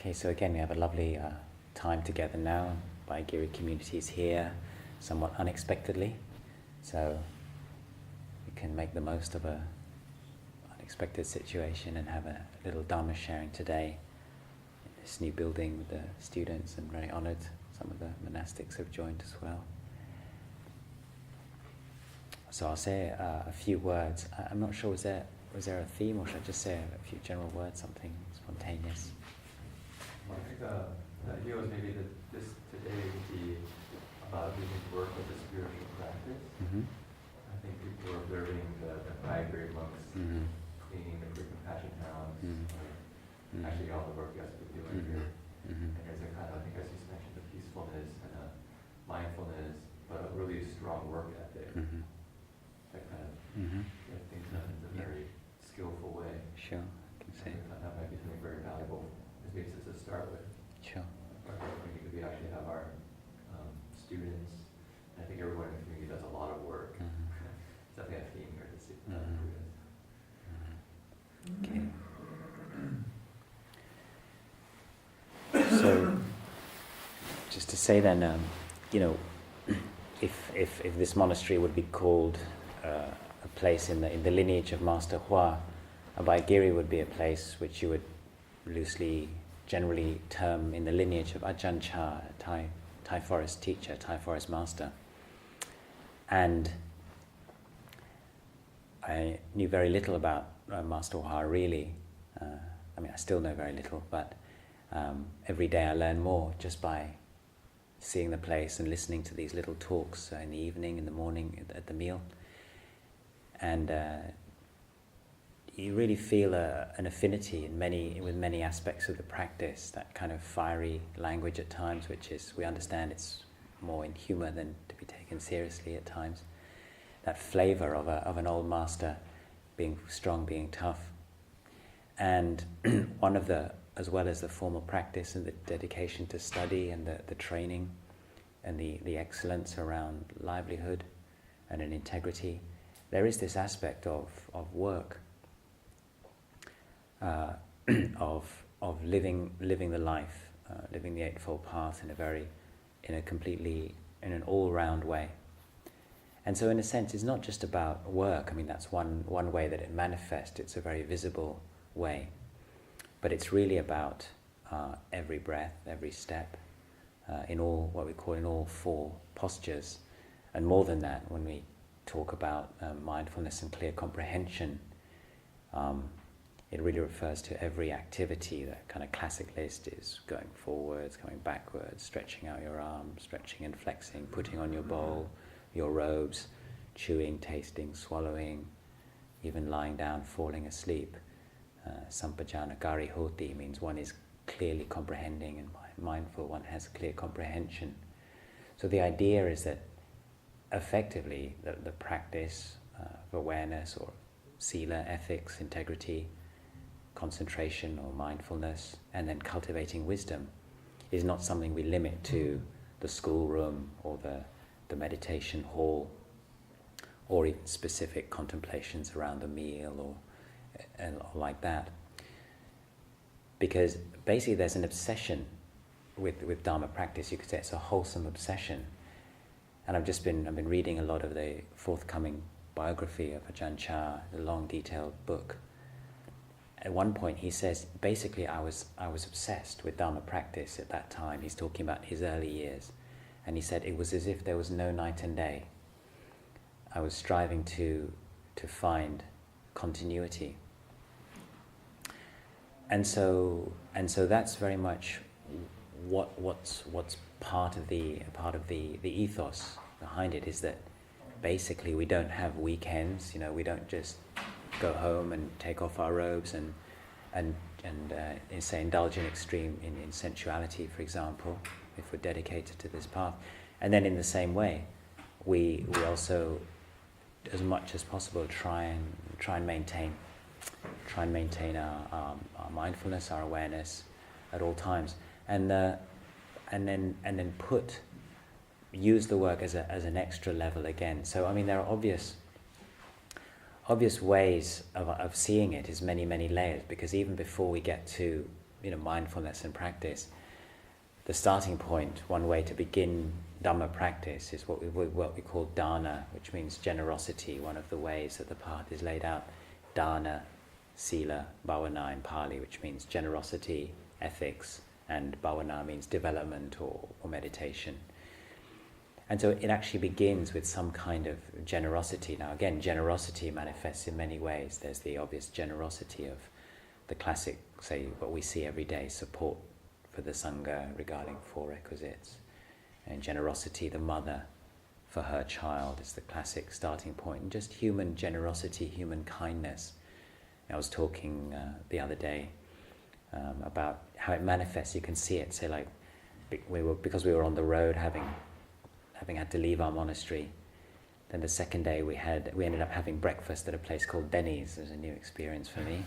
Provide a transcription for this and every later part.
Okay, so again we have a lovely time together now. Giri community is here, somewhat unexpectedly, so we can make the most of a unexpected situation and have a little Dharma sharing today in this new building with the students, and very honoured some of the monastics have joined as well. So I'll say a few words. I'm not sure, was there a theme, or should I just say a few general words, something spontaneous? Well, I think the idea was maybe that this today would be about doing work with the spiritual practice. Mm-hmm. I think people are observing the high-grade monks Mm-hmm. cleaning the pre-compassion house, Mm-hmm. actually all the work you guys have been doing Mm-hmm. here. Mm-hmm. And there's a kind of, I think as you mentioned, the peacefulness and a mindfulness, but a really strong work ethic. Mm-hmm. That kind of get things done in a very skillful way. Sure, I can see. That might be something very valuable as basis to start with. Sure. We actually have our students, and I think everyone in the community does a lot of work. Mm-hmm. It's definitely a theme here to see. Okay. So, just to say then, if this monastery would be called a place in the lineage of Master Hua, Abhayagiri would be a place which you would loosely, generally term in the lineage of Ajahn Chah, Thai forest teacher, Thai forest master. And I knew very little about Master Hua really. I still know very little, but every day I learn more just by seeing the place and listening to these little talks in the evening, in the morning, at the meal. And you really feel an affinity with many aspects of the practice, that kind of fiery language at times, which is, we understand it's more in humour than to be taken seriously at times. That flavour of an old master, being strong, being tough. And one of the, as well as the formal practice and the dedication to study and the training and the excellence around livelihood and an integrity, there is this aspect of work, of living the life, living the Eightfold Path in an all-round way. And so in a sense it's not just about work. That's one way that it manifests. It's a very visible way. But it's really about every breath, every step, in all, what we call in all four postures. And more than that, when we talk about mindfulness and clear comprehension, it really refers to every activity. That kind of classic list is going forwards, going backwards, stretching out your arms, stretching and flexing, putting on your bowl, your robes, chewing, tasting, swallowing, even lying down, falling asleep. Sampajana garihoti means one is clearly comprehending and mindful, one has clear comprehension. So the idea is that effectively the practice of awareness, or sila, ethics, integrity, concentration or mindfulness, and then cultivating wisdom, is not something we limit to the schoolroom or the meditation hall, or even specific contemplations around a meal or like that. Because basically there's an obsession with Dharma practice. You could say it's a wholesome obsession. And I've been reading a lot of the forthcoming biography of Ajahn Chah, the long detailed book. At one point he says, basically I was obsessed with Dharma practice at that time. He's talking about his early years. And he said it was as if there was no night and day. I was striving to find continuity. And so that's very much what's part of the ethos behind it, is that basically we don't have weekends. We don't just go home and take off our robes and say indulge in extreme in sensuality, for example, if we're dedicated to this path. And then in the same way, we also, as much as possible, try and maintain our mindfulness, our awareness at all times, and then use the work as an extra level again. So there are obvious ways of seeing it, is many layers, because even before we get to mindfulness and practice, the starting point, one way to begin Dhamma practice is what we call dana, which means generosity. One of the ways that the path is laid out, dana, sila, bhavana in Pali, which means generosity, ethics, and bhavana means development or meditation. And so it actually begins with some kind of generosity. Now again, generosity manifests in many ways. There's the obvious generosity of the classic, say, what we see every day, support for the Sangha regarding 4 requisites. And generosity, the mother for her child, is the classic starting point. And just human generosity, human kindness. I was talking the other day about how it manifests. You can see it. Say, like, because we were on the road having had to leave our monastery. Then the second day we ended up having breakfast at a place called Denny's. It was a new experience for me.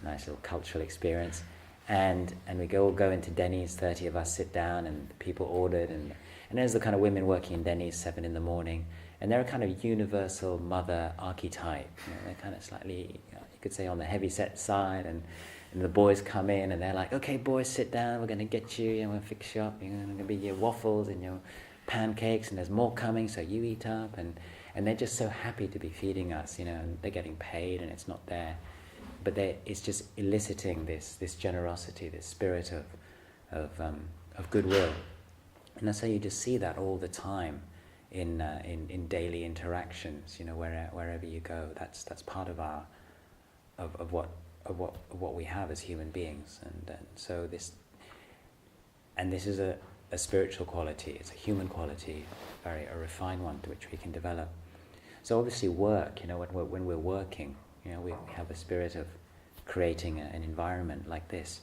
Nice little cultural experience. And we all go into Denny's, 30 of us sit down, and people ordered, and there's the kind of women working in Denny's 7 in the morning, and they're a kind of universal mother archetype. They're kind of slightly, you could say, on the heavy set side, and the boys come in and they're like, okay boys, sit down, we're going to get you, we're going to fix you up, you're going to be your waffles and your pancakes, and there's more coming, so you eat up, and they're just so happy to be feeding us, and they're getting paid and it's not there. But it's just eliciting this generosity, this spirit of goodwill, and so you just see that all the time in daily interactions. Wherever you go, that's part of our of what we have as human beings, and so this is a spiritual quality. It's a human quality, a refined one, to which we can develop. So obviously, work. When we're working. We have a spirit of creating an environment like this.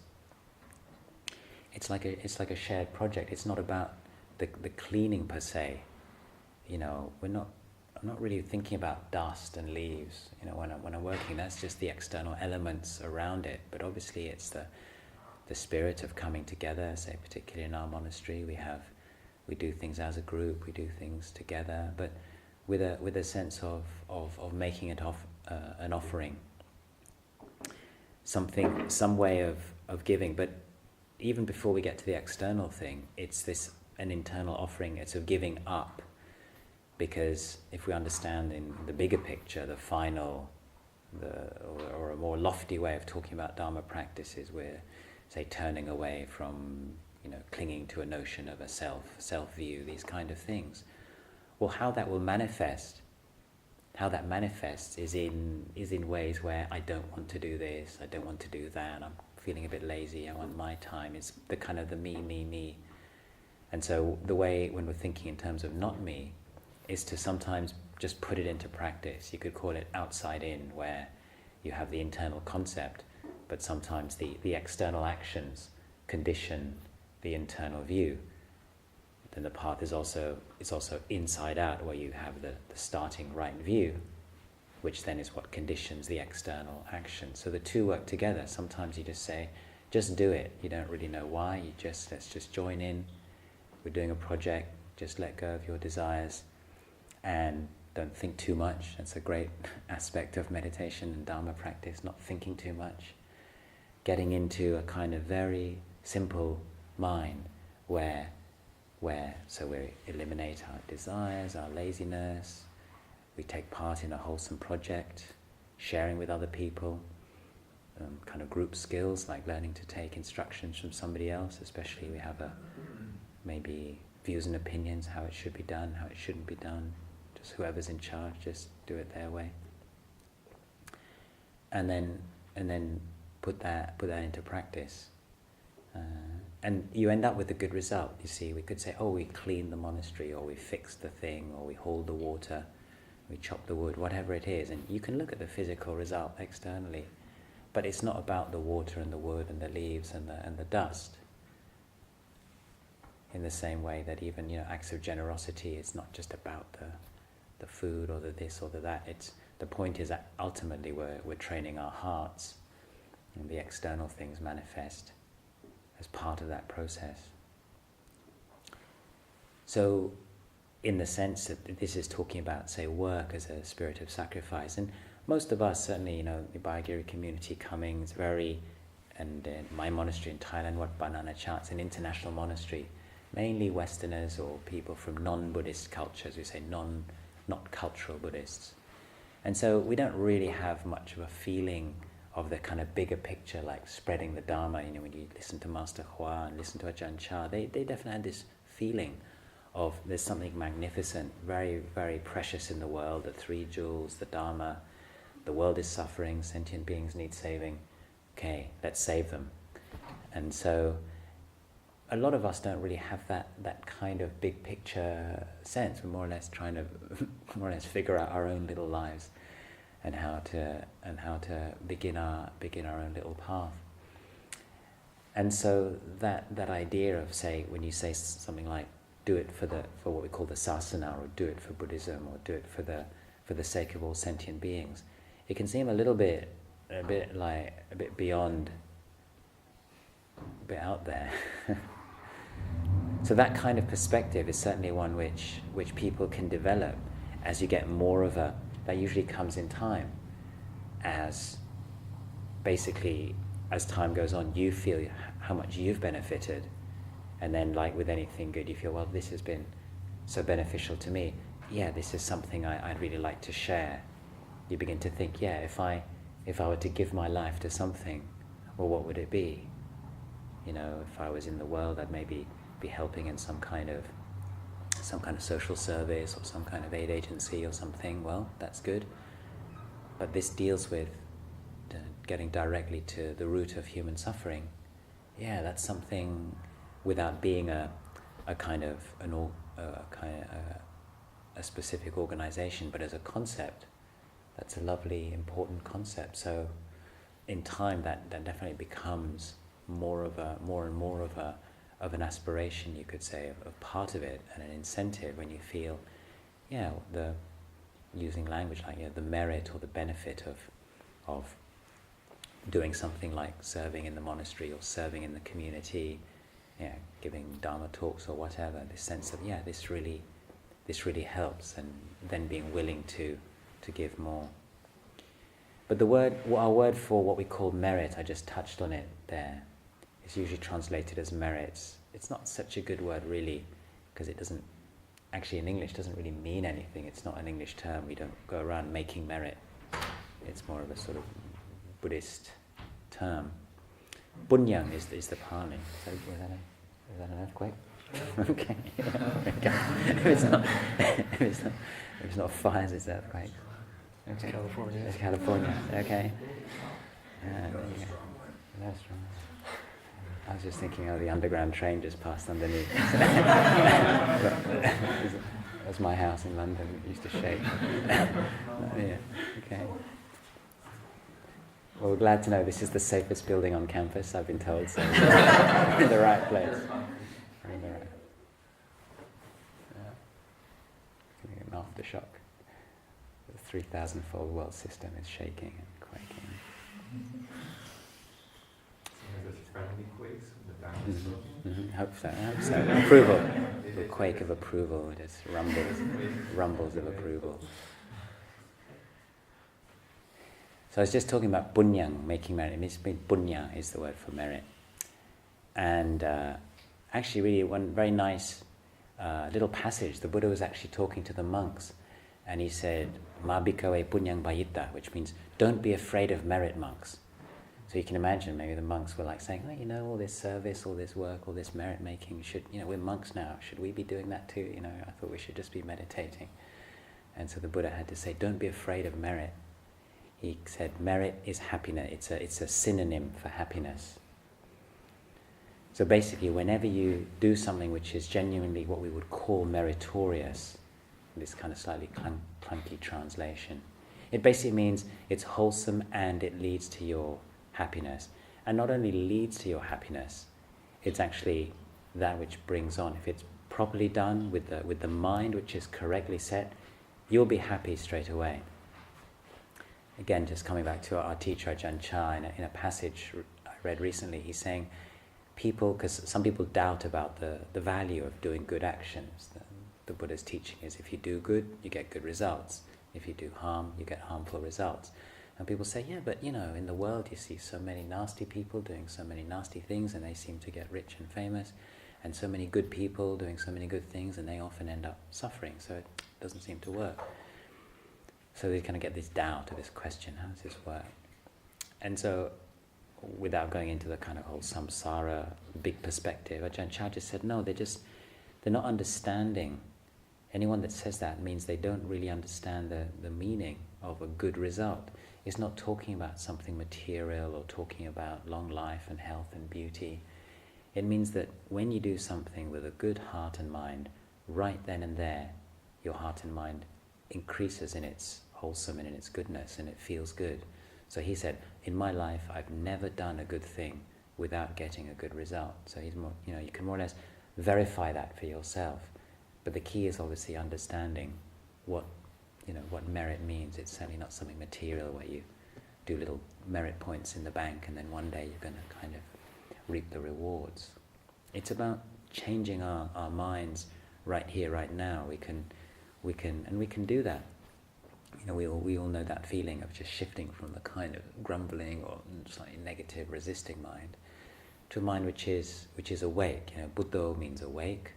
It's like a shared project. It's not about the cleaning per se. I'm not really thinking about dust and leaves. When I'm working, that's just the external elements around it. But obviously, it's the spirit of coming together. Say, particularly in our monastery, we do things as a group. We do things together, but with a sense of making it an offering, some way of giving. But even before we get to the external thing, it's an internal offering. It's of giving up, because if we understand in the bigger picture, the final, or a more lofty way of talking about Dharma practice is we're, say, turning away from clinging to a notion of a self view, these kind of things. Well, how that manifests is in ways where I don't want to do this, I don't want to do that, I'm feeling a bit lazy, I want my time. It's the kind of the me. And so the way, when we're thinking in terms of not me, is to sometimes just put it into practice. You could call it outside in, where you have the internal concept, but sometimes the external actions condition the internal view. Then the path is also inside out, where you have the starting right view, which then is what conditions the external action. So the two work together. Sometimes you just say, just do it. You don't really know why. Let's just join in. We're doing a project. Just let go of your desires, and don't think too much. That's a great aspect of meditation and Dharma practice. Not thinking too much, getting into a kind of very simple mind where so we eliminate our desires, our laziness, we take part in a wholesome project, sharing with other people, kind of group skills like learning to take instructions from somebody else, especially we have maybe views and opinions, how it should be done, how it shouldn't be done, just whoever's in charge, just do it their way. And then put that into practice. And you end up with a good result. You see, we could say, we cleaned the monastery, or we fixed the thing, or we hauled the water, we chopped the wood, whatever it is. And you can look at the physical result externally, but it's not about the water and the wood and the leaves and the dust. In the same way that even acts of generosity, it's not just about the food or the this or the that. The point is that ultimately we're training our hearts, and the external things manifest as part of that process. So, in the sense that this is talking about, say, work as a spirit of sacrifice, and most of us, certainly, the Bhayagiri community coming, is very and in my monastery in Thailand, Wat Bananacha, it's an international monastery, mainly Westerners or people from non-Buddhist cultures, we say not cultural Buddhists. And so we don't really have much of a feeling of the kind of bigger picture, like spreading the Dharma. You know, when you listen to Master Hua and listen to Ajahn Chah, they definitely had this feeling of there's something magnificent, very, very precious in the world, the three jewels, the Dharma, the world is suffering, sentient beings need saving. Okay, let's save them. And so a lot of us don't really have that kind of big picture sense. We're more or less trying to more or less figure out our own little lives and how to begin our own little path. And so that idea of, say, when you say something like do it for what we call the sasana, or do it for Buddhism, or do it for the sake of all sentient beings, it can seem a bit beyond, a bit out there. So that kind of perspective is certainly one which people can develop as you get more of a, that usually comes in time, as basically as time goes on you feel how much you've benefited, and then like with anything good you feel, well, this has been so beneficial to me, yeah, this is something I'd really like to share. You begin to think, yeah, if I were to give my life to something, well, what would it be? You know, if I was in the world, I'd maybe be helping in some kind of social service or some kind of aid agency or something. Well, that's good. But this deals with getting directly to the root of human suffering. Yeah, that's something, without being a specific organization, but as a concept, that's a lovely, important concept. So in time, that definitely becomes more and more of an aspiration, you could say, of part of it, and an incentive when you feel, yeah, using language like, you know, the merit or the benefit of doing something like serving in the monastery or serving in the community, yeah, giving Dharma talks or whatever. This sense of, yeah, this really helps, and then being willing to give more. But our word for what we call merit, I just touched on it there. It's usually translated as merits. It's not such a good word really, because it doesn't, actually in English doesn't really mean anything. It's not an English term. We don't go around making merit. It's more of a sort of Buddhist term. Bunyang is the Pali. So is that an earthquake? Okay. if it's not fires, it's earthquake. Okay. It's California. It's California. Okay. There you go. That's right. I was just thinking, the underground train just passed underneath. That's my house in London. It used to shake. Yeah. Okay. Well, we're glad to know this is the safest building on campus, I've been told, so we're in the right place. We're in the right. Yeah. Getting an aftershock. The 3,000-fold world system is shaking and quaking. Friendly quakes in the Dhamma. Hope so. Approval. The quake of approval. Just rumbles of approval. So I was just talking about bunyang, making merit. It means bunya is the word for merit. And actually really one very nice little passage. The Buddha was actually talking to the monks, and he said, Ma bhikkhave bunyang bhayitta, which means don't be afraid of merit, monks. So you can imagine maybe the monks were like saying, oh, you know, all this service, all this work, all this merit making, we're monks now, should we be doing that too? You know, I thought we should just be meditating. And so the Buddha had to say, don't be afraid of merit. He said, merit is happiness. It's a synonym for happiness. So basically, whenever you do something which is genuinely what we would call meritorious, this kind of slightly clunky translation, it basically means it's wholesome and it leads to your happiness. And not only leads to your happiness, it's actually that which brings on. If it's properly done with the mind which is correctly set, you'll be happy straight away. Again, just coming back to our teacher Ajahn Chah, in a passage I read recently, he's saying because some people doubt about the value of doing good actions. The Buddha's teaching is if you do good, you get good results. If you do harm, you get harmful results. And people say, yeah, but in the world you see so many nasty people doing so many nasty things and they seem to get rich and famous, and so many good people doing so many good things and they often end up suffering, so it doesn't seem to work. So they kind of get this doubt or this question, how does this work? And so, without going into the kind of whole samsara big perspective, Ajahn Chah just said, no, they're not understanding. Anyone that says that means they don't really understand the meaning of a good result. It's not talking about something material or talking about long life and health and beauty. It means that when you do something with a good heart and mind, right then and there, your heart and mind increases in its wholesome and in its goodness, and it feels good. So he said, in my life, I've never done a good thing without getting a good result. So he's more, you can more or less verify that for yourself. But the key is obviously understanding what merit means. It's certainly not something material where you do little merit points in the bank and then one day you're going to kind of reap the rewards. It's about changing our minds right here, right now. We can do that. We all know that feeling of just shifting from the kind of grumbling or slightly negative, resisting mind to a mind which is awake. Buddho means awake.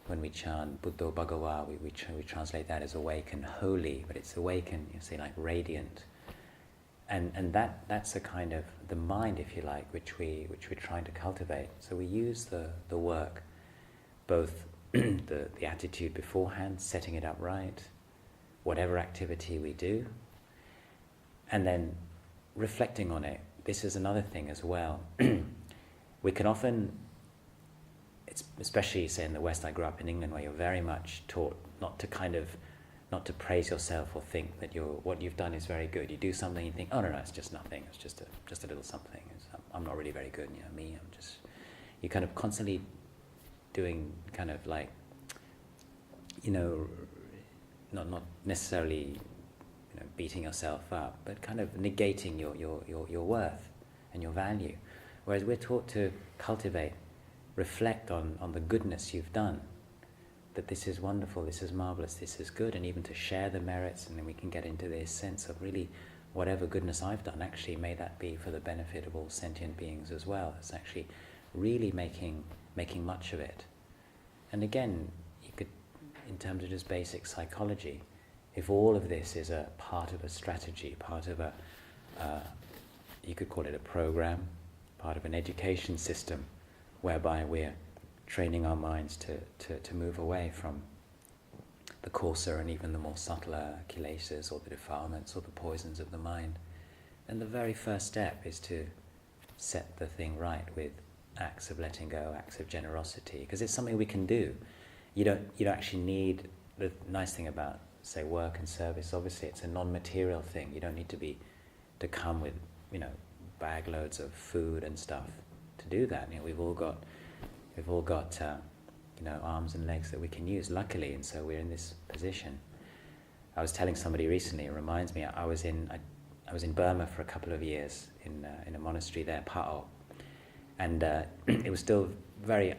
When we chant Buddho Bhagava, we translate that as awake and holy, but it's awake and like radiant. And that's a kind of the mind, if you like, which we're trying to cultivate. So we use the work, both the attitude beforehand, setting it up right, whatever activity we do, and then reflecting on it. This is another thing as well. We can often, especially say in the West, I grew up in England, where you're very much taught not to praise yourself or think that what you've done is very good. You do something, you think, oh no, it's just nothing. It's just a little something. I'm not really very good. You're kind of constantly doing kind of like, not necessarily beating yourself up, but kind of negating your worth and your value. Whereas we're taught to cultivate, reflect on the goodness you've done, that this is wonderful, this is marvelous, this is good, and even to share the merits, and then we can get into this sense of really whatever goodness I've done, actually may that be for the benefit of all sentient beings as well. It's actually really making much of it. And again, you could, in terms of just basic psychology, if all of this is a part of a strategy, part of you could call it a program, part of an education system, whereby we're training our minds to move away from the coarser and even the more subtler kilesas or the defilements or the poisons of the mind. And the very first step is to set the thing right with acts of letting go, acts of generosity, because it's something we can do. You don't actually need, the nice thing about, say, work and service, obviously it's a non-material thing. You don't need to come with, bag loads of food and stuff to do that. We've all got arms and legs that we can use, luckily, and so we're in this position. I was telling somebody recently, it reminds me, I was in Burma for a couple of years in a monastery there, Pa'o, and it was still very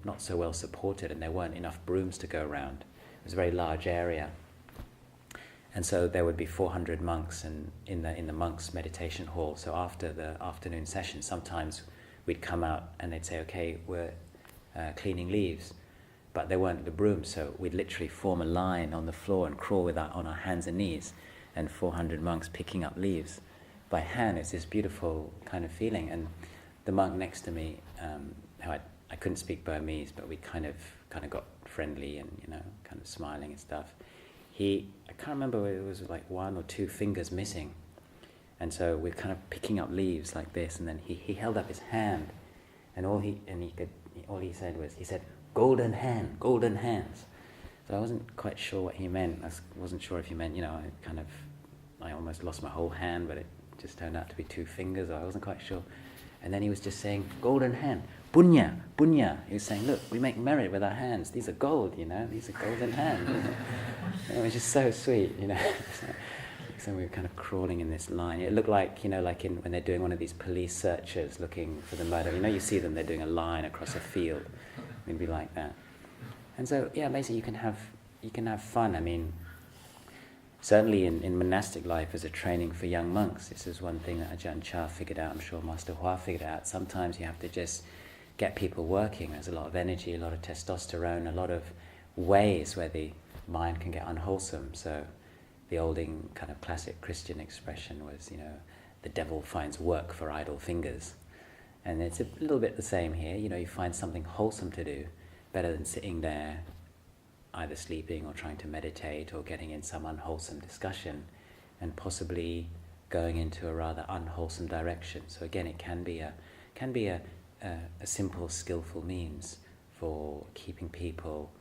not so well supported, and there weren't enough brooms to go around. It was a very large area, and so there would be 400 monks in the monks' meditation hall. So after the afternoon session, sometimes we'd come out and they'd say, okay, we're cleaning leaves, but there weren't the brooms, so we'd literally form a line on the floor and crawl on our hands and knees, and 400 monks picking up leaves by hand. It's this beautiful kind of feeling. And the monk next to me, I couldn't speak Burmese, but we kind of got friendly and kind of smiling and stuff. I can't remember whether it was like one or two fingers missing, and so we're kind of picking up leaves like this, and then he held up his hand, and all he said was, golden hand, golden hands. So I wasn't quite sure what he meant. I wasn't sure if he meant, I almost lost my whole hand, but it just turned out to be two fingers. I wasn't quite sure. And then he was just saying, golden hand, punya, punya. He was saying, look, we make merit with our hands. These are gold, these are golden hands. It was just so sweet, So we were kind of crawling in this line. It looked like, when they're doing one of these police searches looking for the murder. You see them, they're doing a line across a field. It'd be like that. And so, basically you can have fun. certainly in monastic life as a training for young monks, this is one thing that Ajahn Chah figured out, I'm sure Master Hua figured out. Sometimes you have to just get people working. There's a lot of energy, a lot of testosterone, a lot of ways where the mind can get unwholesome. So the old kind of classic Christian expression was, the devil finds work for idle fingers. And it's a little bit the same here. You find something wholesome to do, better than sitting there either sleeping or trying to meditate or getting in some unwholesome discussion and possibly going into a rather unwholesome direction. So again, it can be a simple, skillful means for keeping people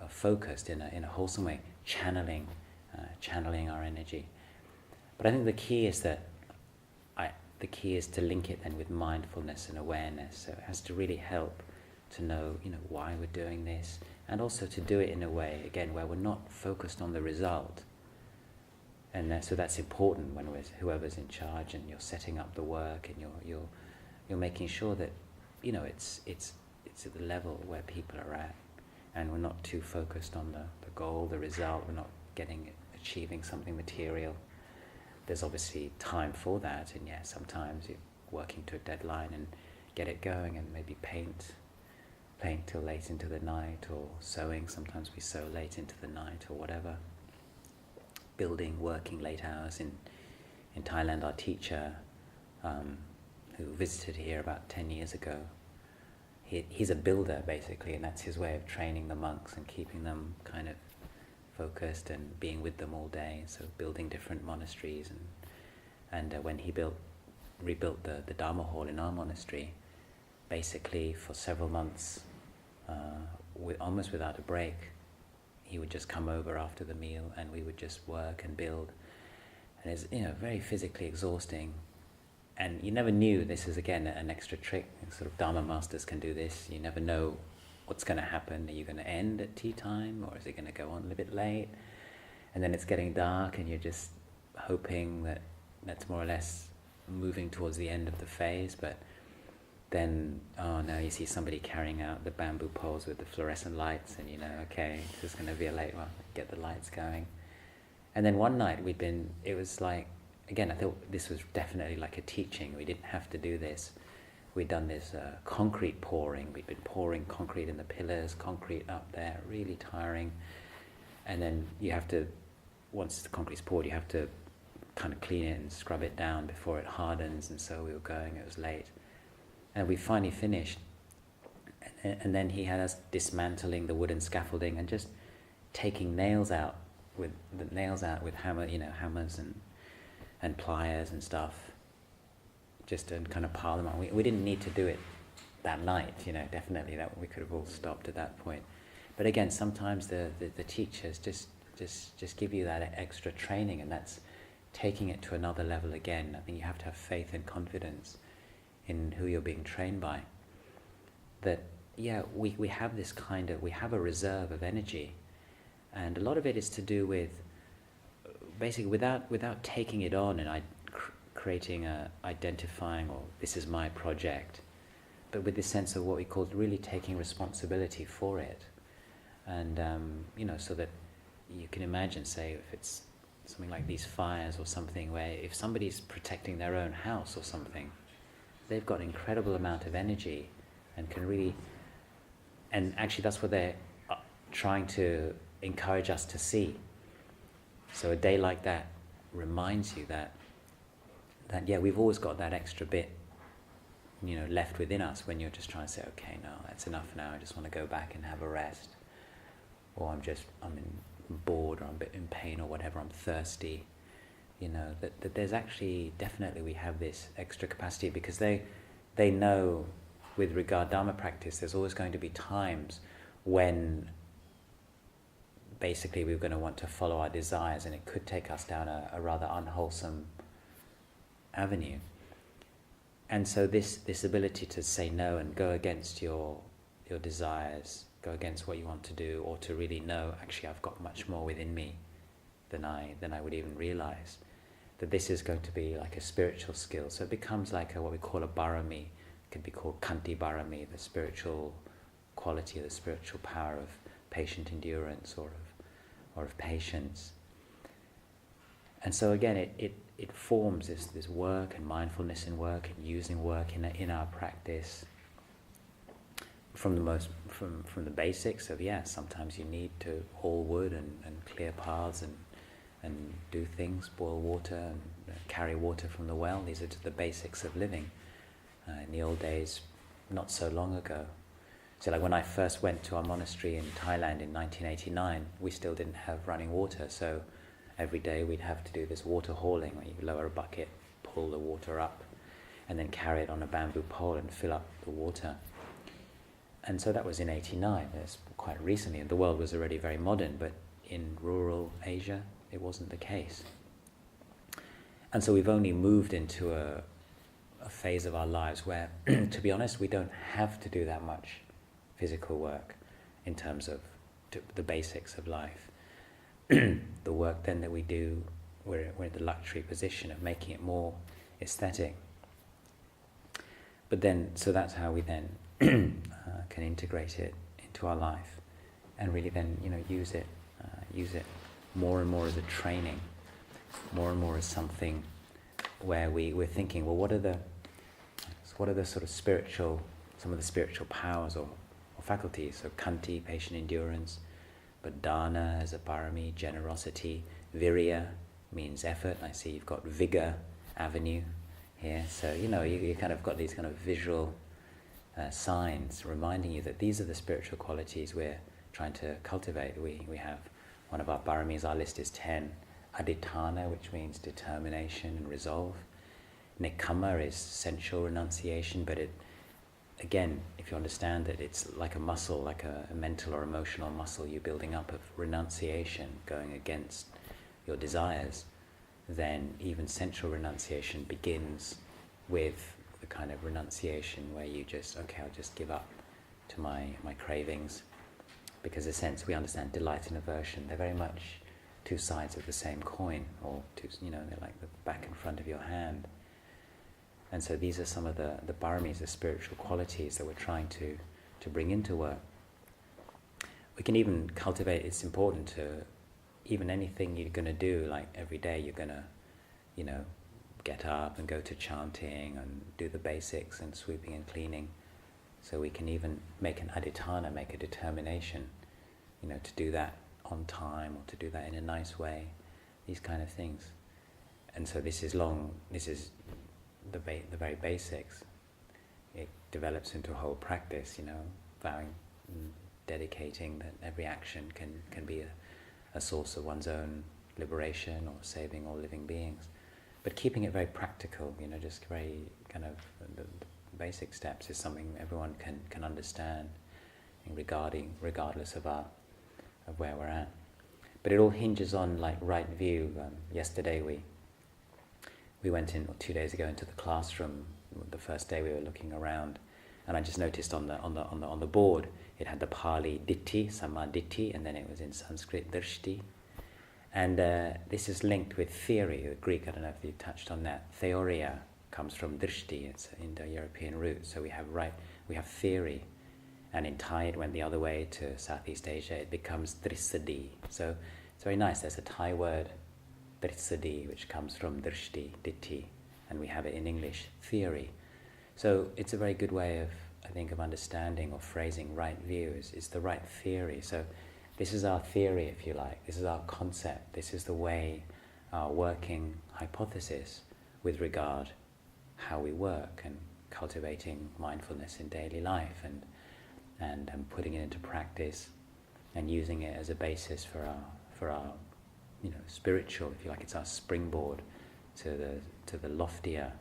focused in a wholesome way, channeling our energy. But I think the key is to link it then with mindfulness and awareness. So it has to really help to know, why we're doing this, and also to do it in a way, again, where we're not focused on the result. And so that's important when whoever's in charge and you're setting up the work and you're making sure that, it's at the level where people are at, and we're not too focused on the goal, the result. We're not achieving something material. There's obviously time for that, and sometimes you're working to a deadline and get it going, and maybe paint till late into the night, or sewing. Sometimes we sew late into the night, or whatever. Building, working late hours. In Thailand, our teacher, who visited here about 10 years ago, he's a builder basically, and that's his way of training the monks and keeping them kind of focused and being with them all day. So building different monasteries, and when he rebuilt the Dharma hall in our monastery, basically for several months, almost without a break, he would just come over after the meal and we would just work and build. And it's very physically exhausting. And you never knew, this is again an extra trick, sort of Dharma masters can do this. You never know what's going to happen. Are you going to end at tea time, or is it going to go on a little bit late? And then it's getting dark and you're just hoping that that's more or less moving towards the end of the phase. But then, you see somebody carrying out the bamboo poles with the fluorescent lights, and okay, this is going to be a late one, get the lights going. And then one night it was like, again, I thought this was definitely like a teaching. We didn't have to do this. We'd done this concrete pouring. We'd been pouring concrete in the pillars, concrete up there, really tiring. And then you have to, once the concrete's poured, you have to kind of clean it and scrub it down before it hardens. And so we were going, it was late. And we finally finished. And then he had us dismantling the wooden scaffolding and just taking nails out with hammers and pliers and stuff, just to kind of pile them on. We didn't need to do it that night, definitely that we could have all stopped at that point. But again, sometimes the teachers just give you that extra training, and that's taking it to another level again. I think you have to have faith and confidence in who you're being trained by. That, we have this we have a reserve of energy, and a lot of it is to do with, basically without taking it on and creating identifying, or this is my project, but with this sense of what we call really taking responsibility for it. And so that you can imagine, say, if it's something like these fires or something, where if somebody's protecting their own house or something, they've got an incredible amount of energy and can really, and actually that's what they're trying to encourage us to see. So a day like that reminds you that we've always got that extra bit, left within us when you're just trying to say, okay, no, that's enough now, I just want to go back and have a rest. Or I'm bored, or I'm a bit in pain, or whatever, I'm thirsty. That there's actually, definitely we have this extra capacity, because they know with regard Dharma practice, there's always going to be times when basically we're going to want to follow our desires, and it could take us down a rather unwholesome avenue. And so this ability to say no and go against your desires, go against what you want to do, or to really know, actually I've got much more within me than I would even realize, that this is going to be like a spiritual skill. So it becomes like what we call a barami. It could be called kanti barami, the spiritual quality, the spiritual power of patient endurance, or of patience. And so again, it forms this work and mindfulness in work and using work in our practice from the basics of, sometimes you need to haul wood and clear paths and do things, boil water and carry water from the well. These are just the basics of living. In the old days, not so long ago. So like when I first went to our monastery in Thailand in 1989, we still didn't have running water. So every day we'd have to do this water hauling, where you lower a bucket, pull the water up, and then carry it on a bamboo pole and fill up the water. And so that was in 89, that's quite recently, and the world was already very modern, but in rural Asia, it wasn't the case. And so we've only moved into a phase of our lives where, to be honest, we don't have to do that much physical work in terms of the basics of life. The work then that we do, we're in the luxury position of making it more aesthetic. But then, so that's how we then can integrate it into our life, and really then, use it more and more as a training, more and more as something where we're thinking, well, what are the sort of some of the spiritual powers or faculties? So kanti, patient endurance, but dana as a parami, generosity, virya means effort. I see you've got vigor avenue here. So, you kind of got these kind of visual signs reminding you that these are the spiritual qualities we're trying to cultivate. We have one of our paramis, our list is 10. Adhitthana, which means determination and resolve. Nekkhamma is sensual renunciation, but again, if you understand that it's like a muscle, like a mental or emotional muscle you're building up of renunciation, going against your desires, then even sensual renunciation begins with the kind of renunciation where you just, I'll just give up to my cravings. Because in a sense, we understand delight and aversion, they're very much two sides of the same coin, or they're like the back and front of your hand. And so these are some of the paramis, the spiritual qualities that we're trying to bring into work. We can even cultivate, it's important to, even anything you're going to do, like every day you're going to, get up and go to chanting and do the basics and sweeping and cleaning. So we can even make an adhitthana, make a determination, to do that on time or to do that in a nice way, these kind of things. And so this is the very basics. It develops into a whole practice, vowing, dedicating that every action can be a source of one's own liberation or saving all living beings. But keeping it very practical, just very kind of the basic steps is something everyone can understand, regardless of where we're at. But it all hinges on like right view. Yesterday we went in, or 2 days ago, into the classroom. The first day we were looking around, and I just noticed on the board it had the Pali ditti, samma ditti, and then it was in Sanskrit drishti. And this is linked with theory, the Greek. I don't know if you touched on that. Theoria comes from drishti. It's an Indo-European root. So we have theory, and in Thai it went the other way to Southeast Asia. It becomes trisadi. So it's very nice. There's a Thai word, trisadi, which comes from drishti, ditti, and we have it in English, theory. So it's a very good way of, I think, of understanding or phrasing right view is the right theory. So this is our theory, if you like. This is our concept. This is the way, our working hypothesis with regard how we work and cultivating mindfulness in daily life and putting it into practice and using it as a basis for our spiritual, if you like. It's our springboard to the loftier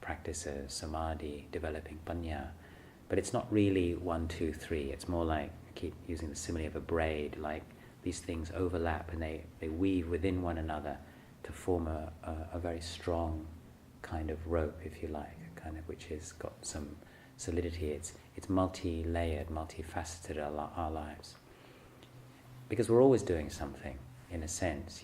practices, samadhi, developing paññā. But it's not really 1, 2, 3. It's more like, I keep using the simile of a braid, like these things overlap and they weave within one another to form a very strong kind of rope, if you like, a kind of which has got some solidity. It's multi-layered, multifaceted, our lives. Because we're always doing something, in a sense,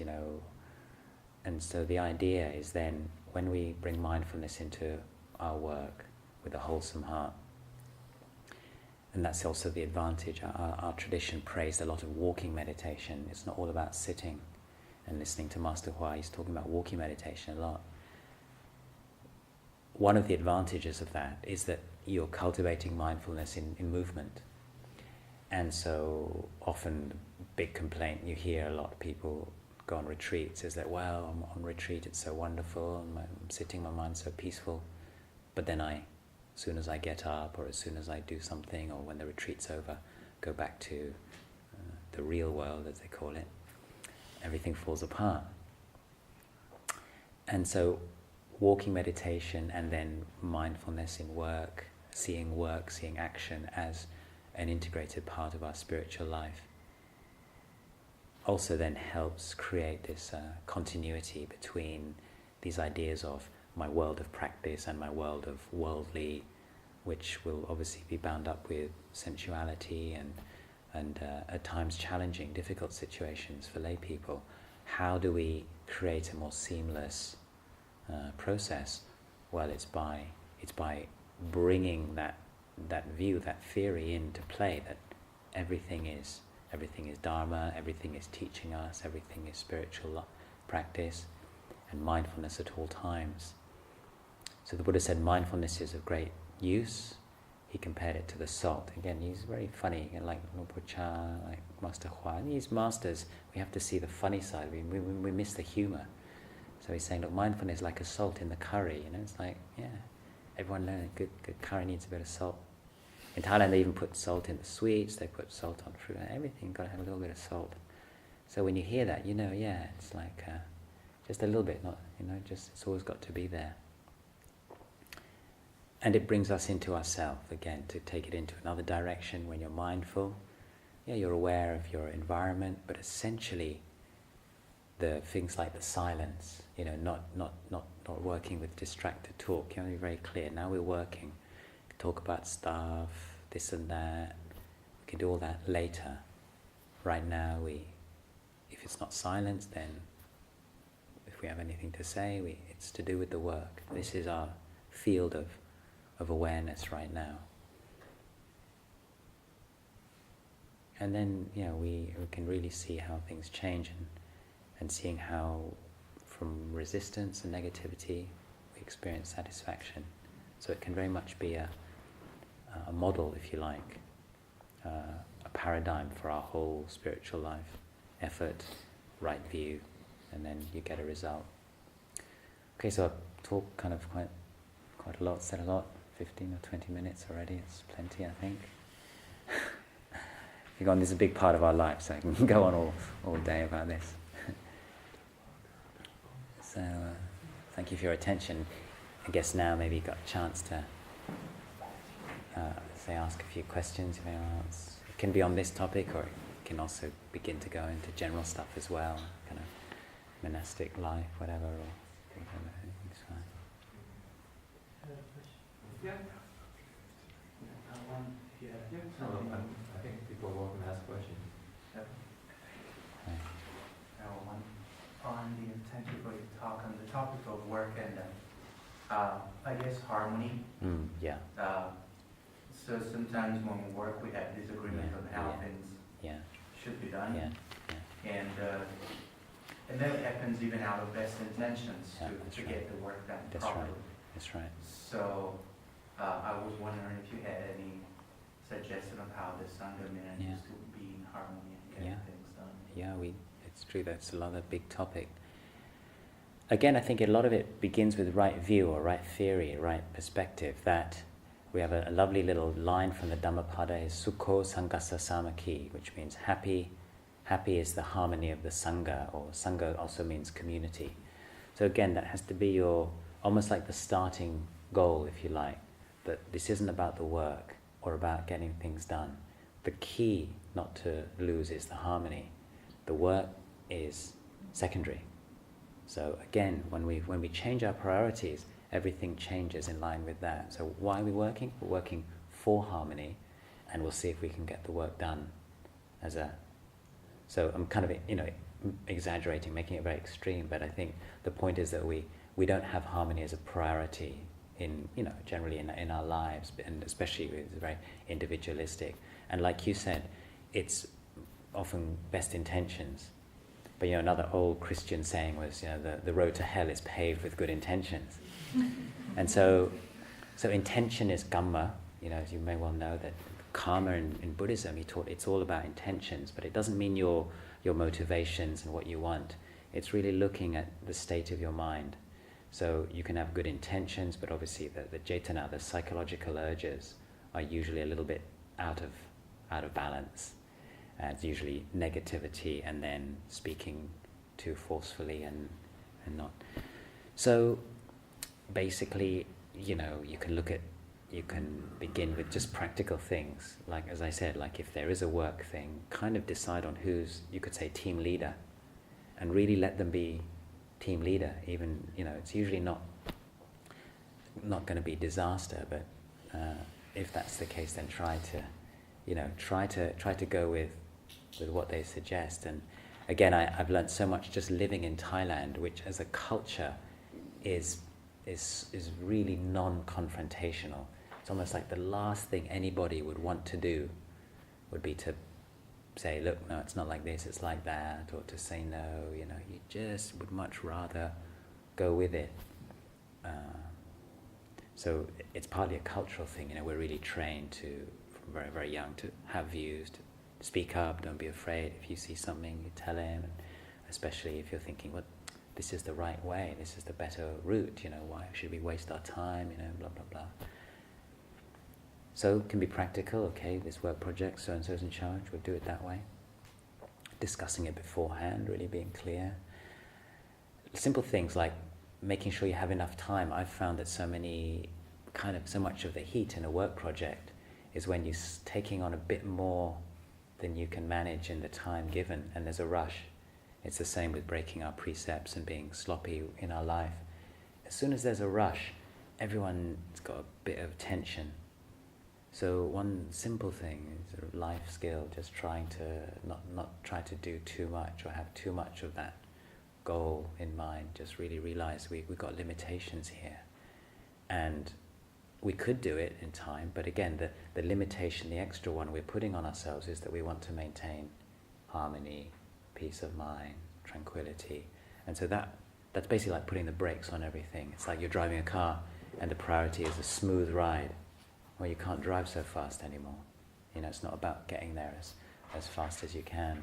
And so the idea is then, when we bring mindfulness into our work with a wholesome heart, and that's also the advantage. Our tradition praised a lot of walking meditation. It's not all about sitting and listening to Master Hua, he's talking about walking meditation a lot. One of the advantages of that is that you're cultivating mindfulness in movement. And so often the big complaint you hear a lot of people go on retreats is that, well, I'm on retreat, it's so wonderful, and I'm sitting, my mind's so peaceful, but then as soon as I get up, or as soon as I do something, or when the retreat's over, go back to the real world, as they call it, everything falls apart. And so walking meditation and then mindfulness in work, seeing action as an integrated part of our spiritual life also then helps create this continuity between these ideas of my world of practice and my world of worldly, which will obviously be bound up with sensuality and at times challenging, difficult situations for lay people. How do we create a more seamless process? Well, it's by bringing that view, that theory into play, that everything is Dharma, everything is teaching us, everything is spiritual practice, and mindfulness at all times. So the Buddha said mindfulness is of great use. He compared it to the salt. Again, he's very funny, like Rinpoche, like Master Hua. And these masters, we have to see the funny side. We miss the humour. So he's saying, look, mindfulness is like a salt in the curry. It's like, yeah, everyone knows good curry needs a bit of salt. In Thailand, they even put salt in the sweets. They put salt on fruit. Everything got to have a little bit of salt. So when you hear that, it's like just a little bit, not just it's always got to be there. And it brings us into ourselves, again, to take it into another direction. When you're mindful, you're aware of your environment, but essentially the things like the silence, not working with distracted talk. You have to be very clear. Now we're working, talk about stuff, this and that. We can do all that later. Right now, if it's not silence, then if we have anything to say, it's to do with the work. This is our field of awareness right now. And then, we can really see how things change and seeing how from resistance and negativity we experience satisfaction. So it can very much be a model, if you like, a paradigm for our whole spiritual life. Effort, right view, and then you get a result. Okay, so I've talked kind of quite a lot, said a lot. 15 or 20 minutes already, it's plenty, I think. This is a big part of our life, so I can go on all day about this. So, thank you for your attention. I guess now maybe you got a chance to ask a few questions if anyone wants. It can be on this topic, or it can also begin to go into general stuff as well, kind of monastic life, whatever, or whatever. It's fine. Yeah. I think people are welcome to ask questions. One thank you for your talk on the topic of work and I guess harmony. Yeah. So sometimes when we work, we have disagreement on how things should be done. And that happens even out of best intentions to get the work done properly. That's right. So I was wondering if you had any suggestion of how the Sangha manages to be in harmony and get things done. Yeah, it's true, that's another big topic. Again, I think a lot of it begins with right view or right theory, right perspective. That we have a lovely little line from the Dhammapada is Sukho Sanghassa Samaki, which means happy. Happy is the harmony of the Sangha, or Sangha also means community. So again, that has to be your, almost like the starting goal, if you like. But this isn't about the work or about getting things done. The key not to lose is the harmony. The work is secondary. So again, when we change our priorities, everything changes in line with that. So why are we working? We're working for harmony, and we'll see if we can get the work done so I'm kind of, exaggerating, making it very extreme, but I think the point is that we don't have harmony as a priority in, generally in our lives, and especially it's very individualistic. And like you said, it's often best intentions. But another old Christian saying was, the road to hell is paved with good intentions. And so intention is Dhamma. As you may well know, that karma in Buddhism, he taught it's all about intentions, but it doesn't mean your motivations and what you want. It's really looking at the state of your mind. So you can have good intentions, but obviously the cetana, the psychological urges, are usually a little bit out of balance. It's usually negativity and then speaking too forcefully and not. So basically, you can begin with just practical things. Like, as I said, like if there is a work thing, kind of decide on who's, you could say, team leader, and really let them be team leader. Even, it's usually not going to be disaster, but if that's the case, then try to go with what they suggest. And again, I've learned so much just living in Thailand, which as a culture is really non-confrontational. It's almost like the last thing anybody would want to do would be to say, look, no, it's not like this, it's like that, or to say no. You just would much rather go with it. So it's partly a cultural thing. We're really trained to, from very, very young, to have views, to speak up, don't be afraid. If you see something, you tell him, and especially if you're thinking, well, this is the right way, this is the better route, why should we waste our time, blah, blah, blah. So it can be practical, okay, this work project, so-and-so's in charge, we'll do it that way. Discussing it beforehand, really being clear. Simple things like making sure you have enough time. I've found that so much of the heat in a work project is when you're taking on a bit more than you can manage in the time given, and there's a rush. It's the same with breaking our precepts and being sloppy in our life. As soon as there's a rush, everyone's got a bit of tension. So one simple thing is a life skill, just trying to not try to do too much or have too much of that goal in mind. Just really realize we've got limitations here. And we could do it in time, but again, the limitation, the extra one we're putting on ourselves is that we want to maintain harmony, peace of mind, tranquility. And so that's basically like putting the brakes on everything. It's like you're driving a car and the priority is a smooth ride. Well, you can't drive so fast anymore. It's not about getting there as fast as you can.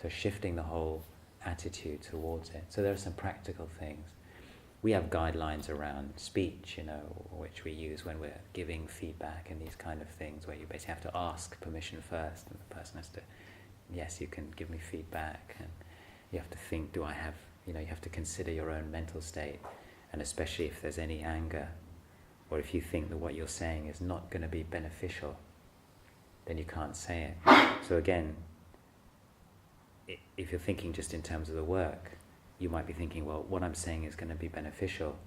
So shifting the whole attitude towards it. So there are some practical things. We have guidelines around speech, which we use when we're giving feedback and these kind of things, where you basically have to ask permission first, and the person has to, yes, you can give me feedback, and you have to think, do I have, you have to consider your own mental state, and especially if there's any anger, or if you think that what you're saying is not going to be beneficial, then you can't say it. So again, if you're thinking just in terms of the work, you might be thinking, well, what I'm saying is going to be beneficial,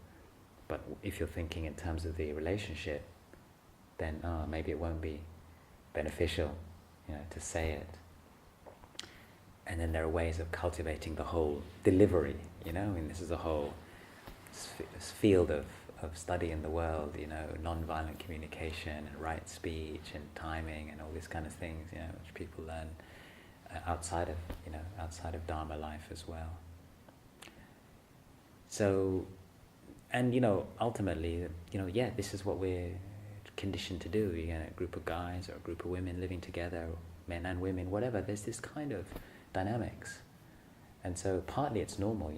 but if you're thinking in terms of the relationship, then maybe it won't be beneficial, to say it. And then there are ways of cultivating the whole delivery, this is a whole field of study in the world, non-violent communication and right speech and timing and all these kind of things, which people learn outside of Dharma life as well. So, and ultimately, this is what we're conditioned to do. A group of guys or a group of women living together, men and women, whatever. There's this kind of dynamics, and so partly it's normal.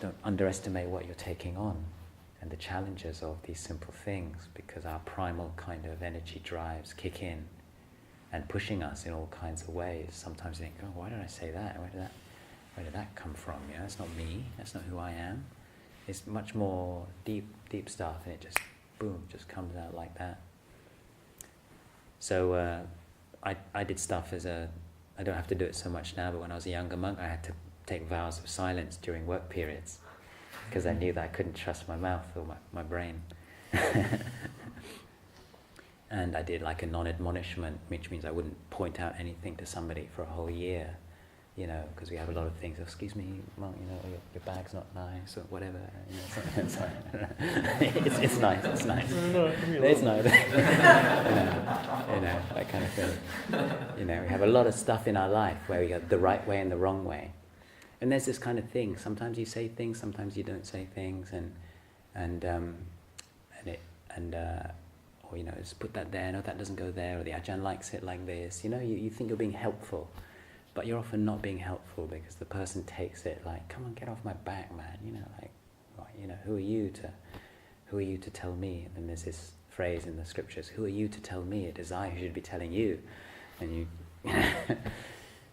Don't underestimate what you're taking on and the challenges of these simple things, because our primal kind of energy drives kick in and pushing us in all kinds of ways. Sometimes you think, oh, why did I say that? Where did that come from? That's not me. That's not who I am. It's much more deep stuff, and it just, boom, just comes out like that. So I did stuff I don't have to do it so much now, but when I was a younger monk, I had to take vows of silence during work periods, because I knew that I couldn't trust my mouth or my brain. And I did like a non-admonishment, which means I wouldn't point out anything to somebody for a whole year. you know, because we have a lot of things. Oh, excuse me, monk, you know, your bag's not nice or whatever. You know, it's nice. It's nice. It's nice. you know, that kind of thing. You know, we have a lot of stuff in our life where we got the right way and the wrong way, and there's this kind of thing. Sometimes you say things, sometimes you don't say things, or you know, just put that there. No, that doesn't go there. Or the Ajahn likes it like this. You know, you think you're being helpful. But you're often not being helpful because the person takes it like, come on, get off my back, man. You know, like, well, you know, who are you to tell me? And there's this phrase in the scriptures, who are you to tell me? It is I who should be telling you. And you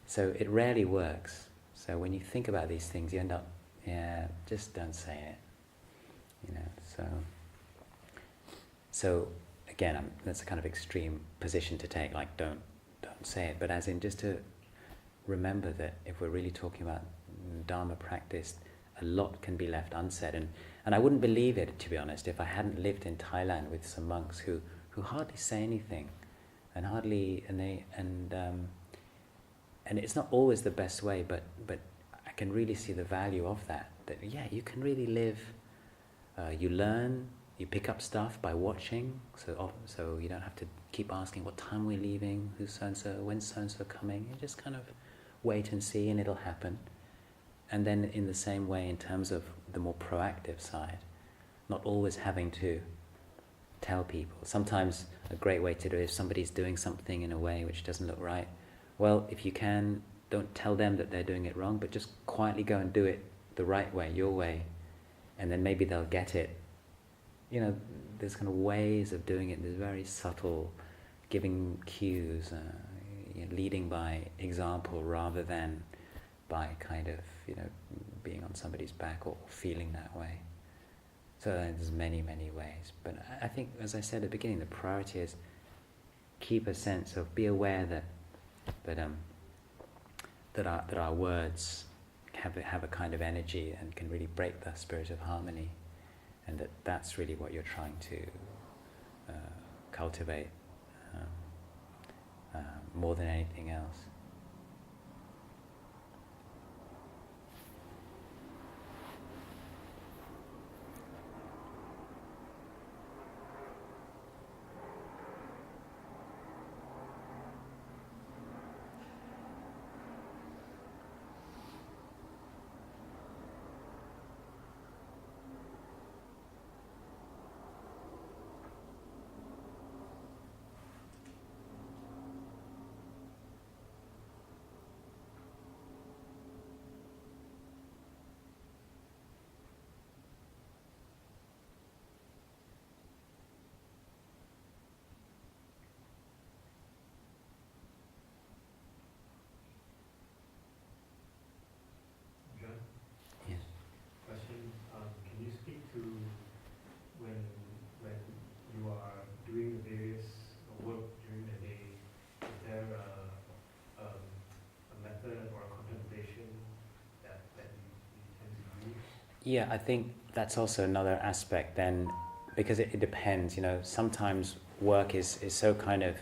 so it rarely works. So when you think about these things, you end up, just don't say it. You know, so again, that's a kind of extreme position to take, like don't say it. But as in just to remember that if we're really talking about Dharma practice, a lot can be left unsaid, and I wouldn't believe it, to be honest, if I hadn't lived in Thailand with some monks who hardly say anything, and it's not always the best way, but I can really see the value of that. That you can really live. You learn, you pick up stuff by watching, so you don't have to keep asking what time we're leaving, who's so and so, when's so and so coming. You just kind of wait and see, and it'll happen. And then in the same way, in terms of the more proactive side, not always having to tell people. Sometimes a great way to do it, if somebody's doing something in a way which doesn't look right, well, if you can, don't tell them that they're doing it wrong, but just quietly go and do it the right way, your way, and then maybe they'll get it. You know, there's kind of ways of doing it. There's very subtle, giving cues, leading by example rather than by kind of, you know, being on somebody's back or feeling that way. So there's many, many ways. But I think, as I said at the beginning, the priority is keep a sense of, be aware that our words have a kind of energy and can really break the spirit of harmony, and that's really what you're trying to cultivate more than anything else. Yeah, I think that's also another aspect then, because it depends, you know, sometimes work is so kind of,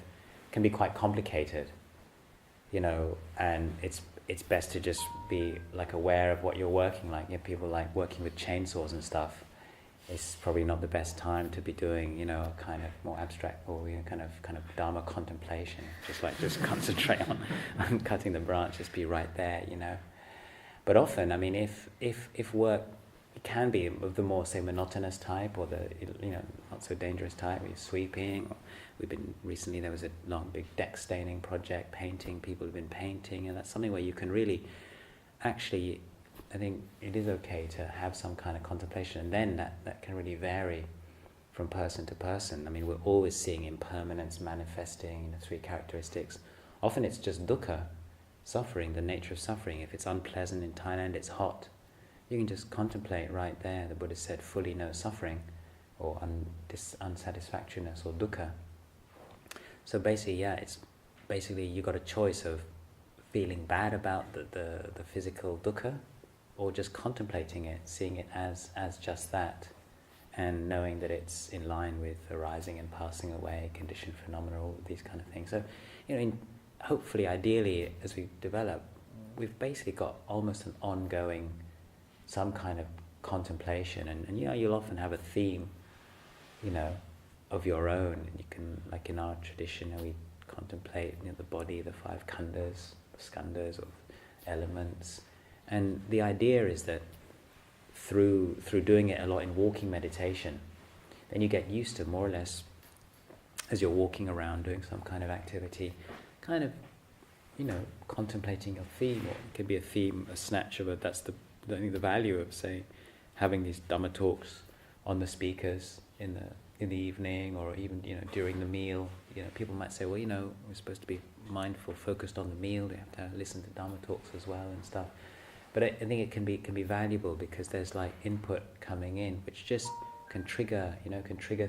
can be quite complicated, you know, and it's best to just be like aware of what you're working like. You know, people like working with chainsaws and stuff, it's probably not the best time to be doing, you know, kind of more abstract or, you know, kind of Dharma contemplation, just concentrate on cutting the branch, just be right there, you know. But often, I mean, if work, it can be of the more, say, monotonous type, or the, you know, not so dangerous type, where you're sweeping. Or recently there was a long, big deck staining project, painting, people have been painting, and that's something where you can really, actually, I think it is okay to have some kind of contemplation, and then that can really vary from person to person. I mean, we're always seeing impermanence manifesting, you know, 3 characteristics. Often it's just dukkha, suffering, the nature of suffering. If it's unpleasant in Thailand, it's hot. You can just contemplate right there. The Buddha said, fully no suffering, or unsatisfactoriness, or dukkha. So basically, it's basically you got a choice of feeling bad about the physical dukkha, or just contemplating it, seeing it as just that, and knowing that it's in line with arising and passing away, conditioned phenomena, all these kind of things. So, you know, hopefully, ideally, as we develop, we've basically got almost an ongoing, some kind of contemplation, and you'll often have a theme, of your own. And you can, like in our tradition, we contemplate the body, the five khandhas, the skandhas, or elements. And the idea is that through doing it a lot in walking meditation, then you get used to, more or less, as you're walking around doing some kind of activity, kind of, contemplating a theme, or it could be a theme, a snatch of it. That's I think the value of, say, having these Dhamma talks on the speakers in the evening, or even during the meal. People might say, well, we're supposed to be mindful, focused on the meal. We have to listen to Dhamma talks as well and stuff. But I think it can be valuable, because there's like input coming in, which just can trigger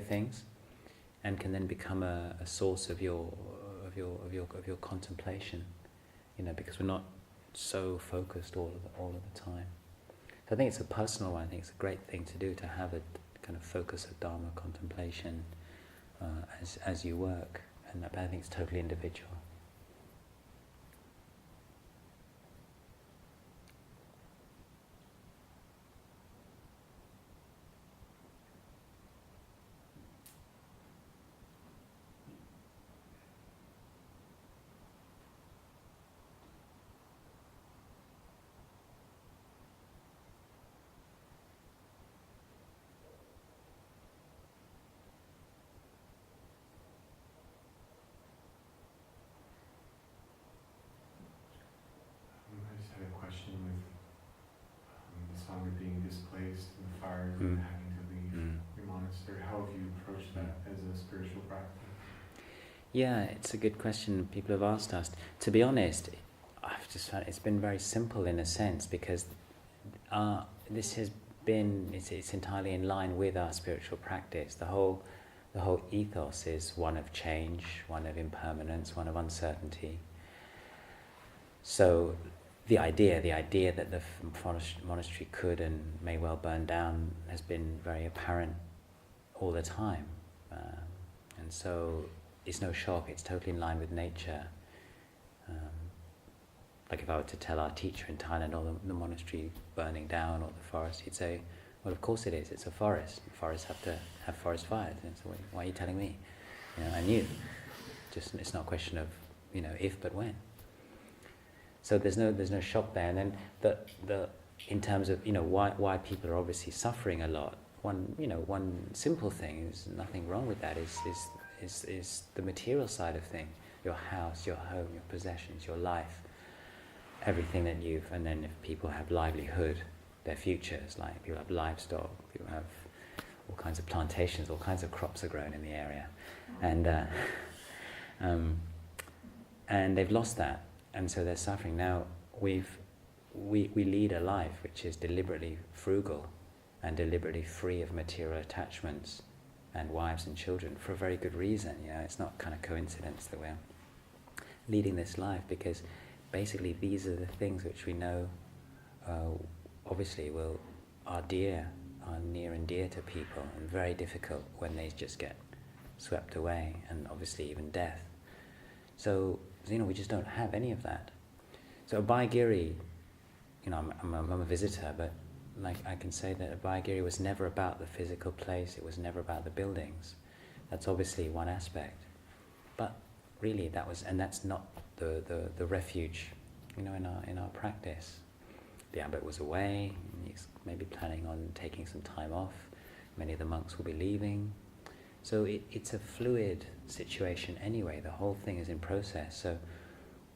things, and can then become a source of your contemplation. Because we're not so focused all of the time. So I think it's a personal one. I think it's a great thing to do, to have a kind of focus of Dharma contemplation as you work, but I think it's totally individual. I just had a question with the Sangha being displaced and the fires and having to leave your monastery. How have you approached that as a spiritual practice? Yeah, it's a good question people have asked us. To be honest, I've just found it's been very simple in a sense, because this has been, it's entirely in line with our spiritual practice. The whole ethos is one of change, one of impermanence, one of uncertainty. So the idea that the monastery could and may well burn down has been very apparent all the time. And so it's no shock, it's totally in line with nature. Like if I were to tell our teacher in Thailand, the monastery burning down, or the forest, he'd say, well, of course it is, it's a forest. Forests have to have forest fires. And so why are you telling me? I knew. Just, it's not a question of, if, but when. So there's no shock there. And then the in terms of why people are obviously suffering a lot. One simple thing, is nothing wrong with that, is the material side of thing. Your house, your home, your possessions, your life, everything that and then if people have livelihood, their futures, like people have livestock, people have all kinds of plantations, all kinds of crops are grown in the area, and they've lost that, and so they're suffering. Now we lead a life which is deliberately frugal and deliberately free of material attachments and wives and children, for a very good reason. It's not kind of coincidence that we're leading this life, because basically these are the things which we know obviously are near and dear to people, and very difficult when they just get swept away, and obviously even death. So we just don't have any of that. So Abhayagiri, I'm a visitor, but like I can say that Abhayagiri was never about the physical place, it was never about the buildings. That's obviously one aspect, but really that's not the refuge, in our practice. The abbot was away, he's maybe planning on taking some time off, many of the monks will be leaving. So it's a fluid situation anyway, the whole thing is in process. So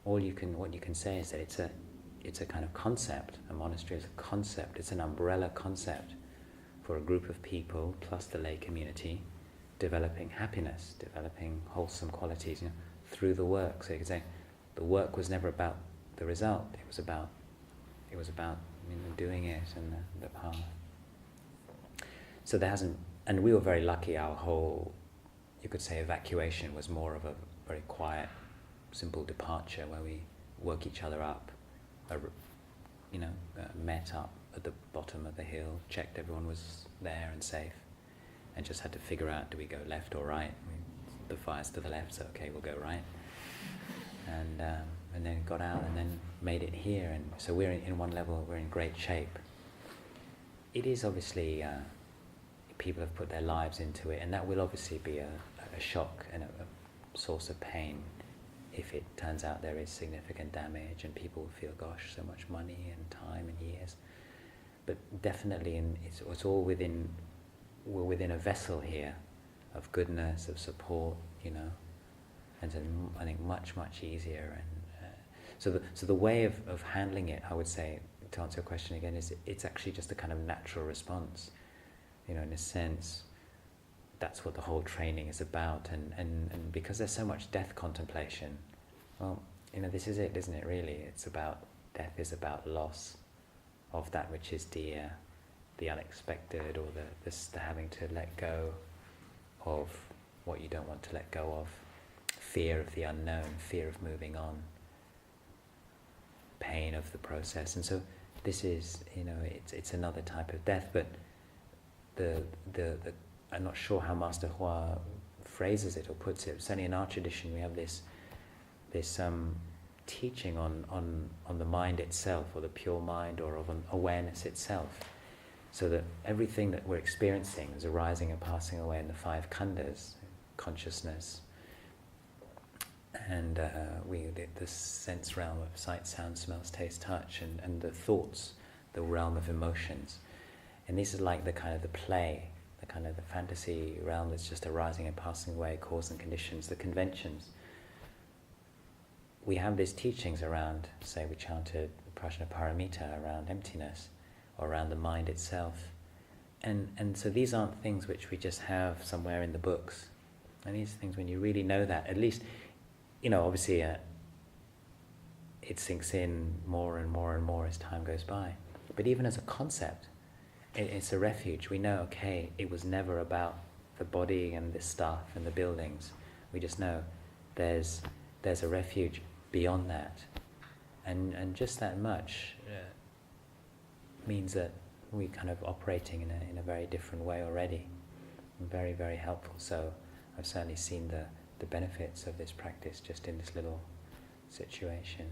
what you can say is that it's a kind of concept. A monastery is a concept, it's an umbrella concept for a group of people plus the lay community, developing happiness, developing wholesome qualities, through the work. So you could say the work was never about the result, it was about doing it and the path. So there hasn't, and we were very lucky. Our whole, you could say, evacuation was more of a very quiet, simple departure where we woke each other up, met up at the bottom of the hill, checked everyone was there and safe, and just had to figure out, do we go left or right? The fire's to the left, so okay, we'll go right. and then got out and then made it here, and so we're in one level, we're in great shape. It is obviously, people have put their lives into it, and that will obviously be a shock and a source of pain if it turns out there is significant damage and people will feel, gosh, so much money and time and years. But definitely it's all within, we're within a vessel here of goodness, of support, and so I think much, much easier. And so the way of handling it, I would say, to answer your question again, is it's actually just a kind of natural response. In a sense, that's what the whole training is about. And because there's so much death contemplation, well, this is it, isn't it, really? It's about, death is about loss of that which is dear, the unexpected, or the having to let go of what you don't want to let go of, fear of the unknown, fear of moving on, pain of the process. And so this is, it's another type of death, but the I'm not sure how Master Hua phrases it or puts it. Certainly in our tradition we have this teaching on the mind itself, or the pure mind, or of an awareness itself, so that everything that we're experiencing is arising and passing away in the 5 khandhas, consciousness, and the sense realm of sight, sound, smells, taste, touch, and the thoughts, the realm of emotions. And this is like the kind of the play, the kind of the fantasy realm that's just arising and passing away, cause and conditions, the conventions. We have these teachings around, say we chanted Prajnaparamita, around emptiness, or around the mind itself. And so these aren't things which we just have somewhere in the books. And these things, when you really know that, at least, obviously it sinks in more and more and more as time goes by. But even as a concept, it's a refuge. We know, okay, it was never about the body and the stuff and the buildings. We just know there's a refuge beyond that. And just that much means that we're kind of operating in a very different way already. Very, very helpful. So I've certainly seen the benefits of this practice just in this little situation.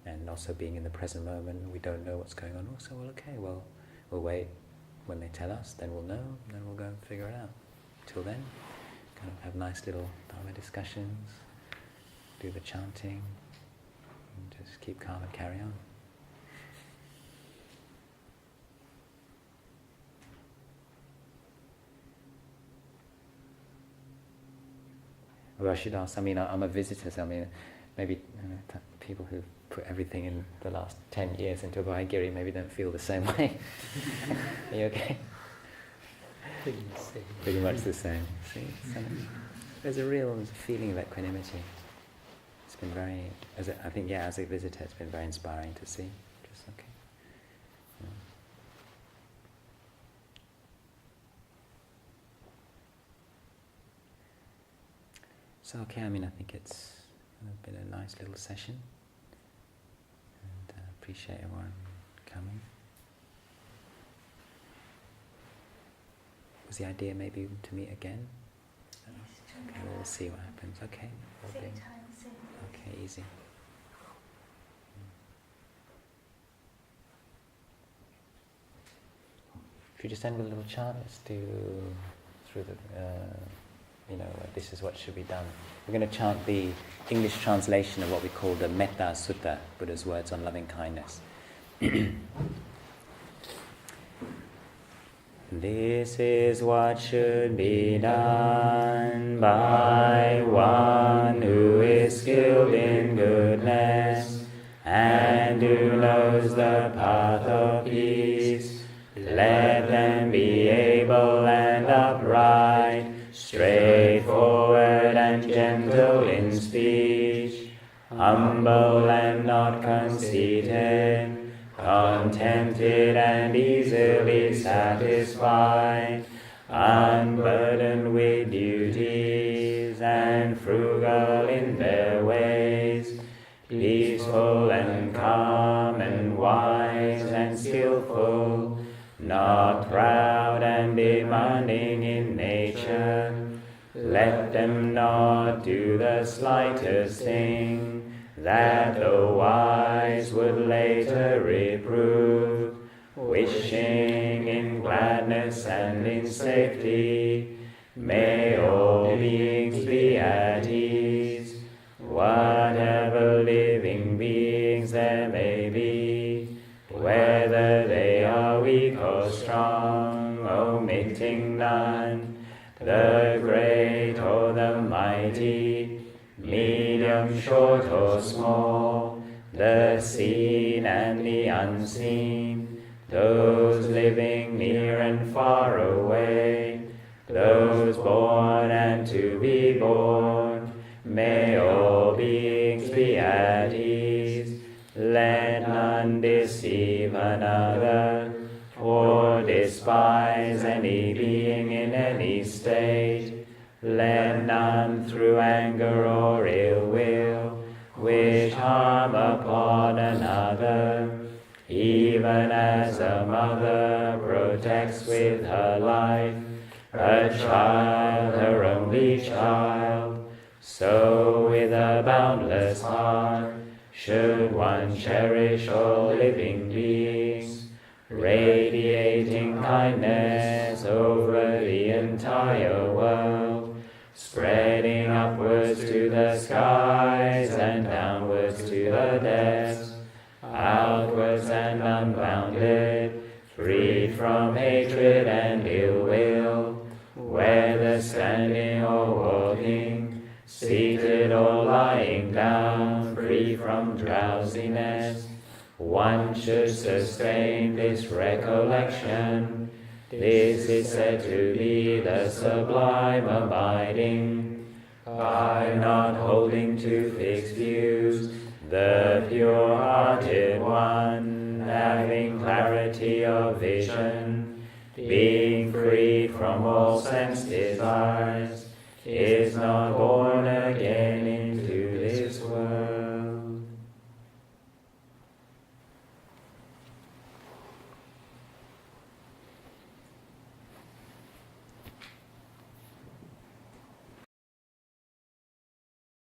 And also being in the present moment, we don't know what's going on. Also, we'll wait. When they tell us, then we'll know, and then we'll go and figure it out. Till then, kind of have nice little Dharma discussions, do the chanting, and just keep calm and carry on. Well, I should ask, I'm a visitor, so maybe people who've put everything in the last 10 years into Vahagiri maybe don't feel the same way. Are you okay? Pretty much the same. See? There's a feeling of equanimity. It's been very, as a visitor, it's been very inspiring to see. Just okay. Yeah. So okay, I think it's been a nice little session. And appreciate everyone coming. Was the idea maybe to meet again? Okay, we'll see what happens. Okay. Same time, same place. Okay, easy. If you just end with a little chant, let's do through the, this is what should be done. We're going to chant the English translation of what we call the Metta Sutta, Buddha's words on loving kindness. This is what should be done by one who is skilled in goodness and who knows the path of peace. Let them be able and upright, straightforward and gentle in speech, humble and not conceited, contented and easily satisfied, unburdened with duties and frugal in their ways, peaceful and calm and wise and skillful, not proud and demanding in nature, Let them not do the slightest thing that the wise would later reprove, wishing in gladness and in safety. May all beings be at ease, whatever living beings there may be, whether they are weak or strong, omitting none, the great or the mighty, medium, short or small, the seen and the unseen, those living near and far away, those born and to be born, may all beings be at ease. Let none deceive another, or despise any being in any state. Let none through anger or ill will wish harm upon another, even as a mother protects with her life a child, her only child, so with a boundless heart should one cherish all living beings, radiating kindness over the entire world, spreading upwards to the skies and downwards to the depths, outwards and unbounded, freed from hatred and ill will, whether standing or walking, seated or lying down, free from drowsiness. One should sustain this recollection. This is said to be the sublime abiding. By not holding to fixed views, the pure-hearted one, having clarity of vision, being freed from all sense desires, is not born